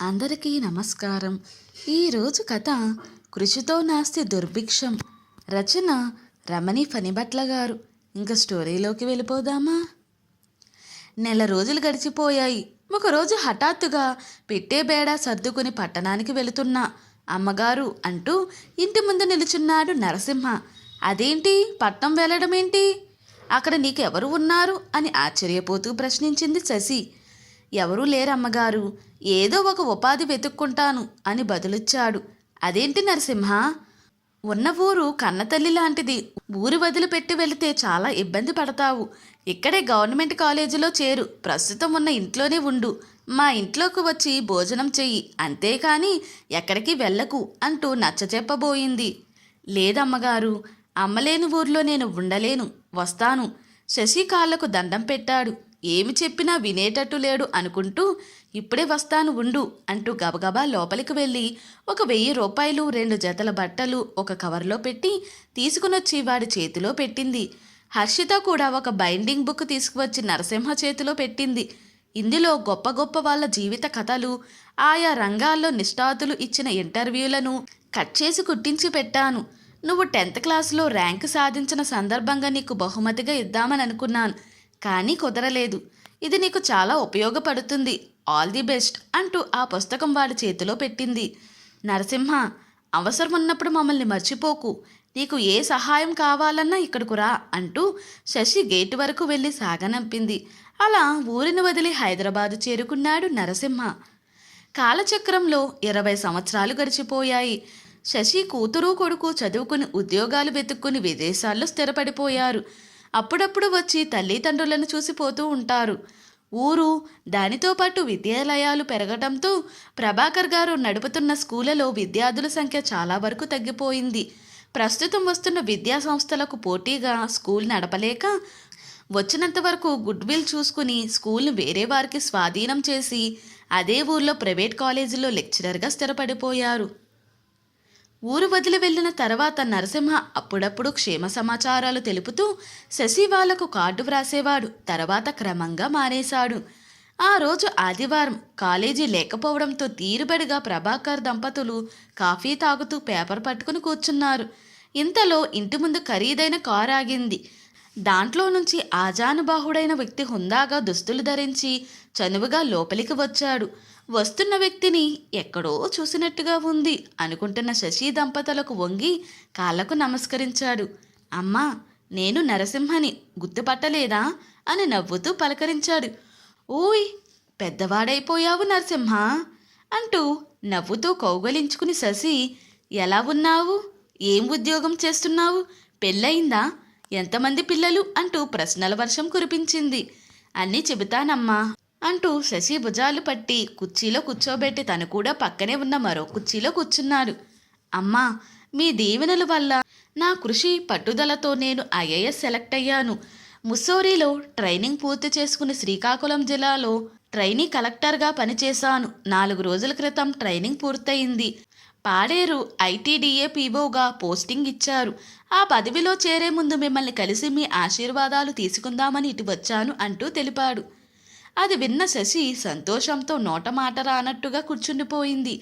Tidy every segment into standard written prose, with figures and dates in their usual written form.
అందరికీ నమస్కారం. ఈరోజు కథ కృషితో నాస్తి దుర్భిక్షం. రచన రమణి ఫణిభట్ల గారు. ఇంకా స్టోరీలోకి వెళ్ళిపోదామా? నెల రోజులు గడిచిపోయాయి. ఒకరోజు హఠాత్తుగా పెట్టే బేడా సర్దుకుని పట్టణానికి వెళుతున్నా అమ్మగారు అంటూ ఇంటి ముందు నిలుచున్నాడు నరసింహ. అదేంటి, పట్నం వెళ్ళడమేంటి? అక్కడ నీకెవరు ఉన్నారు అని ఆశ్చర్యపోతూ ప్రశ్నించింది శశి. ఎవరూ లేరమ్మగారు, ఏదో ఒక ఉపాధి వెతుక్కుంటాను అని బదులిచ్చాడు. అదేంటి నరసింహ, ఉన్న ఊరు కన్నతల్లి లాంటిది. ఊరు వదిలిపెట్టి వెళితే చాలా ఇబ్బంది పడతావు. ఇక్కడే గవర్నమెంట్ కాలేజీలో చేరు. ప్రస్తుతం ఉన్న ఇంట్లోనే ఉండు. మా ఇంట్లోకి వచ్చి భోజనం చెయ్యి, అంతేకాని ఎక్కడికి వెళ్ళకు అంటూ నచ్చచెప్పబోయింది. లేదమ్మగారు, అమ్మలేని ఊర్లో నేను ఉండలేను, వస్తాను. శశి కాళ్లకు దండం పెట్టాడు. ఏమి చెప్పినా వినేటట్టు లేడు అనుకుంటూ ఇప్పుడే వస్తాను ఉండు అంటూ గబగబా లోపలికి వెళ్ళి ఒక 1000 రూపాయలు, 2 జతల బట్టలు ఒక కవర్లో పెట్టి తీసుకునొచ్చి వాడి చేతిలో పెట్టింది. హర్షిత కూడా ఒక బైండింగ్ బుక్ తీసుకువచ్చి నరసింహ చేతిలో పెట్టింది. ఇందులో గొప్ప గొప్ప వాళ్ళ జీవిత కథలు, ఆయా రంగాల్లో నిష్ణాతులు ఇచ్చిన ఇంటర్వ్యూలను కట్ చేసి కుట్టించి పెట్టాను. నువ్వు 10th క్లాసులో ర్యాంకు సాధించిన సందర్భంగా నీకు బహుమతిగా ఇద్దామని అనుకున్నాను, కానీ కుదరలేదు. ఇది నీకు చాలా ఉపయోగపడుతుంది. ఆల్ ది బెస్ట్ అంటూ ఆ పుస్తకం వాడి చేతిలో పెట్టింది. నరసింహ, అవసరం ఉన్నప్పుడు మమ్మల్ని మర్చిపోకు. నీకు ఏ సహాయం కావాలన్నా ఇక్కడకు రా అంటూ శశి గేటు వరకు వెళ్ళి సాగనంపింది. అలా ఊరిని వదిలి హైదరాబాదు చేరుకున్నాడు నరసింహ. కాలచక్రంలో 20 సంవత్సరాలు గడిచిపోయాయి. శశి కూతురు కొడుకు చదువుకుని ఉద్యోగాలు వెతుక్కుని విదేశాల్లో స్థిరపడిపోయారు. అప్పుడప్పుడు వచ్చి తల్లిదండ్రులను చూసిపోతూ ఉంటారు. ఊరు, దానితో పాటు విద్యాలయాలు పెరగడంతో ప్రభాకర్ గారు నడుపుతున్న స్కూళ్లలో విద్యార్థుల సంఖ్య చాలా వరకు తగ్గిపోయింది. ప్రస్తుతం వస్తున్న విద్యా సంస్థలకు పోటీగా స్కూల్ నడపలేక వచ్చినంత వరకు గుడ్విల్ చూసుకుని స్కూల్ను వేరే వారికి స్వాధీనం చేసి అదే ఊర్లో ప్రైవేట్ కాలేజీలో లెక్చరర్గా స్థిరపడిపోయారు. ఊరు వదిలి వెళ్ళిన తర్వాత నరసింహ అప్పుడప్పుడు క్షేమ సమాచారాలు తెలుపుతూ శశి వాళ్లకు కార్డు వ్రాసేవాడు. తర్వాత క్రమంగా మానేశాడు. ఆ రోజు ఆదివారం, కాలేజీ లేకపోవడంతో తీరుబడిగా ప్రభాకర్ దంపతులు కాఫీ తాగుతూ పేపర్ పట్టుకుని కూర్చున్నారు. ఇంతలో ఇంటి ముందు ఖరీదైన కారు ఆగింది. దాంట్లో నుంచి ఆజానుబాహుడైన వ్యక్తి హుందాగా దుస్తులు ధరించి చనువుగా లోపలికి వచ్చాడు. వస్తున్న వ్యక్తిని ఎక్కడో చూసినట్టుగా ఉంది అనుకుంటున్న శశి దంపతులకు వంగి కాళ్లకు నమస్కరించాడు. అమ్మా, నేను నరసింహని, గుర్తుపట్టలేదా అని నవ్వుతూ పలకరించాడు. ఓయ్, పెద్దవాడైపోయావు నరసింహ అంటూ నవ్వుతూ కౌగలించుకుని శశి, ఎలా ఉన్నావు? ఏం ఉద్యోగం చేస్తున్నావు? పెళ్ళయిందా? ఎంతమంది పిల్లలు అంటూ ప్రశ్నల వర్షం కురిపించింది. అన్నీ చెబుతానమ్మా అంటూ శశి భుజాలు పట్టి కుర్చీలో కూర్చోబెట్టి తను కూడా పక్కనే ఉన్న మరో కుర్చీలో కూర్చున్నాడు. అమ్మా, మీ దీవెనల వల్ల, నా కృషి పట్టుదలతో నేను ఐఏఎస్ సెలెక్ట్ అయ్యాను. ముస్సోరీలో ట్రైనింగ్ పూర్తి చేసుకుని శ్రీకాకుళం జిల్లాలో ట్రైనీ కలెక్టర్గా పనిచేశాను. 4 రోజుల క్రితం ట్రైనింగ్ పూర్తయింది. పాడేరు ఐటీడీఏ పీఓగా పోస్టింగ్ ఇచ్చారు. ఆ పదవిలో చేరే ముందు మిమ్మల్ని కలిసి మీ ఆశీర్వాదాలు తీసుకుందామని ఇటు వచ్చాను అంటూ తెలిపాడు. అది విన్న శశి సంతోషంతో నోట మాట రానట్టుగా కూర్చుండిపోయింది.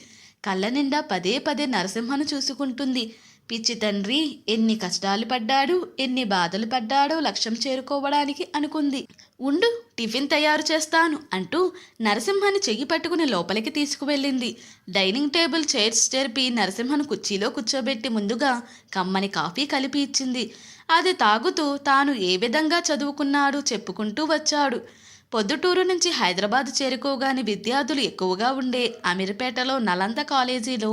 కళ్ళ నిండా పదే పదే నరసింహను చూసుకుంటుంది. పిచ్చి తండ్రి, ఎన్ని కష్టాలు పడ్డాడు, ఎన్ని బాధలు పడ్డాడో లక్ష్యం చేరుకోవడానికి అనుకుంది. ఉండు, టిఫిన్ తయారు చేస్తాను అంటూ నరసింహని చెయ్యి పట్టుకుని లోపలికి తీసుకువెళ్ళింది. డైనింగ్ టేబుల్ చైర్స్ జరిపి నరసింహను కుర్చీలో కూర్చోబెట్టి ముందుగా కమ్మని కాఫీ కలిపి ఇచ్చింది. అది తాగుతూ తాను ఏ విధంగా చదువుకున్నాడో చెప్పుకుంటూ వచ్చాడు. పొద్దుటూరు నుంచి హైదరాబాద్ చేరుకోగానే విద్యార్థులు ఎక్కువగా ఉండే అమీర్పేటలో నలంద కాలేజీలో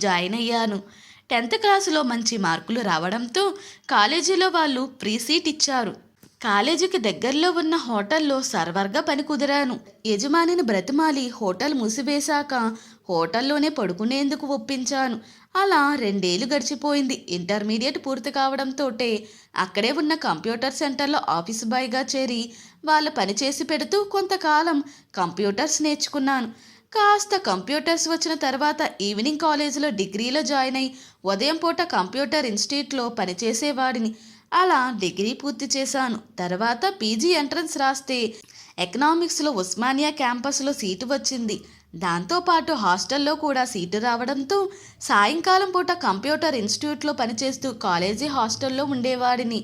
జాయిన్ అయ్యాను. 10th క్లాసులో మంచి మార్కులు రావడంతో కాలేజీలో వాళ్ళు ఫ్రీ సీట్ ఇచ్చారు. కాలేజీకి దగ్గరలో ఉన్న హోటల్లో సర్వర్గా పని కుదిరాను. యజమానిని బ్రతిమాలి హోటల్ మూసివేశాక హోటల్లోనే పడుకునేందుకు ఒప్పించాను. అలా 2 ఏళ్ళు గడిచిపోయింది. ఇంటర్మీడియట్ పూర్తి కావడంతో అక్కడే ఉన్న కంప్యూటర్ సెంటర్లో ఆఫీస్ బాయ్గా చేరి వాళ్ళ పని చేసి పెడుతూ కొంతకాలం కంప్యూటర్స్ నేర్చుకున్నాను. కాస్త కంప్యూటర్స్ వచ్చిన తర్వాత ఈవినింగ్ కాలేజీలో డిగ్రీలో జాయిన్ అయి ఉదయం పూట కంప్యూటర్ ఇన్స్టిట్యూట్లో పనిచేసేవాడిని. అలా డిగ్రీ పూర్తి చేశాను. తర్వాత పీజీ ఎంట్రన్స్ రాస్తే ఎకనామిక్స్లో ఉస్మానియా క్యాంపస్లో సీటు వచ్చింది. దాంతోపాటు హాస్టల్లో కూడా సీటు రావడంతో సాయంకాలం పూట కంప్యూటర్ ఇన్స్టిట్యూట్లో పనిచేస్తూ కాలేజీ హాస్టల్లో ఉండేవాడిని.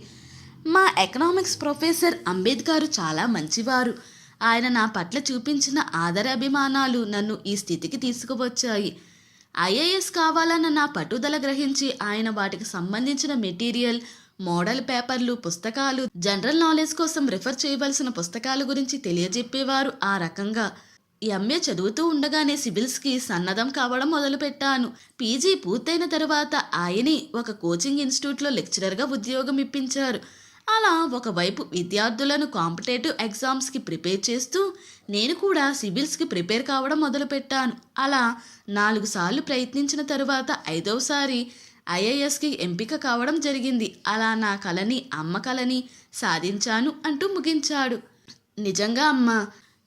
మా ఎకనామిక్స్ ప్రొఫెసర్ అంబేద్కర్ చాలా మంచివారు. ఆయన నా పట్ల చూపించిన ఆదరాభిమానాలు నన్ను ఈ స్థితికి తీసుకువచ్చాయి. ఐఏఎస్ కావాలన్న నా పట్టుదల గ్రహించి ఆయన వాటికి సంబంధించిన మెటీరియల్, మోడల్ పేపర్లు, పుస్తకాలు, జనరల్ నాలెడ్జ్ కోసం రిఫర్ చేయవలసిన పుస్తకాల గురించి తెలియజెప్పేవారు. ఆ రకంగా ఎంఏ చదువుతూ ఉండగానే సివిల్స్కి సన్నద్ధం కావడం మొదలుపెట్టాను. పీజీ పూర్తయిన తర్వాత ఆయనే ఒక కోచింగ్ ఇన్స్టిట్యూట్లో లెక్చరర్గా ఉద్యోగం ఇప్పించారు. అలా ఒకవైపు విద్యార్థులను కాంపిటేటివ్ ఎగ్జామ్స్కి ప్రిపేర్ చేస్తూ నేను కూడా సివిల్స్కి ప్రిపేర్ కావడం మొదలుపెట్టాను. అలా 4 సార్లు ప్రయత్నించిన తరువాత 5వసారి ఐఏఎస్కి ఎంపిక కావడం జరిగింది. అలా నా కలని, అమ్మ కలని సాధించాను అంటూ ముగించాడు. నిజంగా అమ్మ,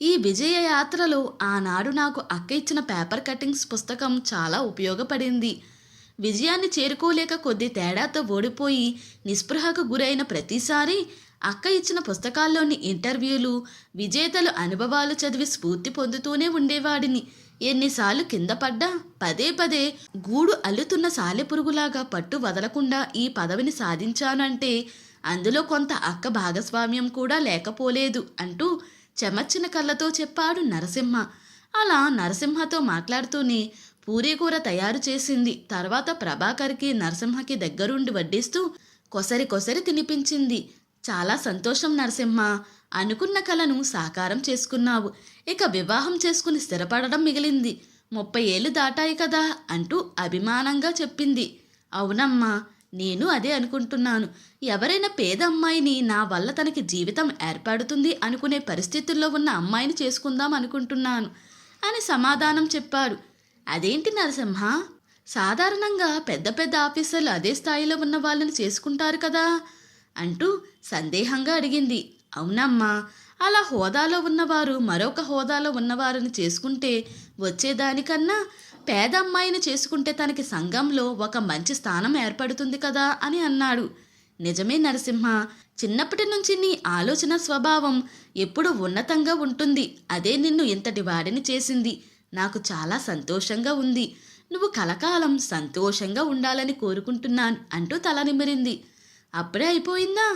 ఈ విజయ యాత్రలో ఆనాడు నాకు అక్క ఇచ్చిన పేపర్ కటింగ్స్ పుస్తకం చాలా ఉపయోగపడింది. విజయాన్ని చేరుకోలేక కొద్ది తేడాతో ఓడిపోయి నిస్పృహకు గురైన ప్రతిసారి అక్క ఇచ్చిన పుస్తకాల్లోని ఇంటర్వ్యూలు, విజేతలు అనుభవాలు చదివి స్ఫూర్తి పొందుతూనే ఉండేవాడిని. ఎన్నిసార్లు కింద పడ్డా పదే పదే గూడు అల్లుతున్న సాలెపురుగులాగా పట్టు వదలకుండా ఈ పదవిని సాధించానంటే అందులో కొంత అక్క భాగస్వామ్యం కూడా లేకపోలేదు అంటూ చెమర్చిన కళ్ళతో చెప్పాడు నరసింహ. అలా నరసింహతో మాట్లాడుతూనే పూరీ కూర తయారు చేసింది. తర్వాత ప్రభాకర్కి, నరసింహకి దగ్గరుండి వడ్డిస్తూ కొసరి కొసరి తినిపించింది. చాలా సంతోషం నరసింహ, అనుకున్న కలను సాకారం చేసుకున్నావు. ఇక వివాహం చేసుకుని స్థిరపడడం మిగిలింది. 30 ఏళ్ళు దాటాయి కదా అంటూ అభిమానంగా చెప్పింది. అవునమ్మా, నేను అదే అనుకుంటున్నాను. ఎవరైనా పేద అమ్మాయిని నా వల్ల తనకి జీవితం ఏర్పడుతుంది అనుకునే పరిస్థితుల్లో ఉన్న అమ్మాయిని చేసుకుందాం అనుకుంటున్నాను అని సమాధానం చెప్పాడు. అదేంటి నరసింహ, సాధారణంగా పెద్ద పెద్ద ఆఫీసర్లు అదే స్థాయిలో ఉన్న వాళ్ళని చేసుకుంటారు కదా అంటూ సందేహంగా అడిగింది. అవునమ్మా, అలా హోదాలో ఉన్నవారు మరొక హోదాలో ఉన్నవారిని చేసుకుంటే వచ్చేదానికన్నా పేద అమ్మాయిని చేసుకుంటే తనకి సంఘంలో ఒక మంచి స్థానం ఏర్పడుతుంది కదా అని అన్నాడు. నిజమే నరసింహ, చిన్నప్పటి నుంచి నీ ఆలోచన స్వభావం ఎప్పుడు ఉన్నతంగా ఉంటుంది. అదే నిన్ను ఇంతటి వాడిని చేసింది. నాకు చాలా సంతోషంగా ఉంది. నువ్వు కలకాలం సంతోషంగా ఉండాలని కోరుకుంటున్నాను అంటూ తల నిమిరింది. అప్పుడే అయిపోయిందా?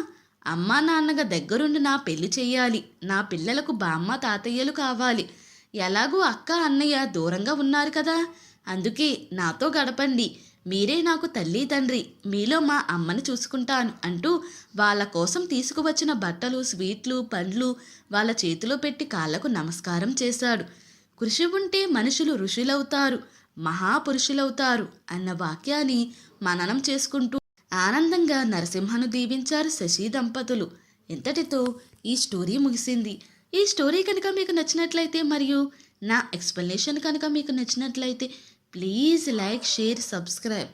అమ్మా నాన్నగా దగ్గరుండి నా పెళ్లి చెయ్యాలి. నా పిల్లలకు బామ్మ తాతయ్యలు కావాలి. ఎలాగూ అక్క అన్నయ్య దూరంగా ఉన్నారు కదా, అందుకే నాతో గడపండి. మీరే నాకు తల్లి తండ్రి. మీలో మా అమ్మని చూసుకుంటాను అంటూ వాళ్ళ కోసం తీసుకువచ్చిన బట్టలు, స్వీట్లు, పండ్లు వాళ్ళ చేతిలో పెట్టి కాళ్లకు నమస్కారం చేశాడు. కృషి ఉంటే మనుషులు ఋషులవుతారు, మహాపురుషులవుతారు అన్న వాక్యాన్ని మననం చేసుకుంటూ ఆనందంగా నరసింహను దీవించారు శశి దంపతులు. ఇంతటితో ఈ స్టోరీ ముగిసింది. ఈ స్టోరీ కనుక మీకు నచ్చినట్లయితే మరియు నా ఎక్స్ప్లెనేషన్ కనుక మీకు నచ్చినట్లయితే ప్లీజ్ లైక్, షేర్, సబ్స్క్రైబ్.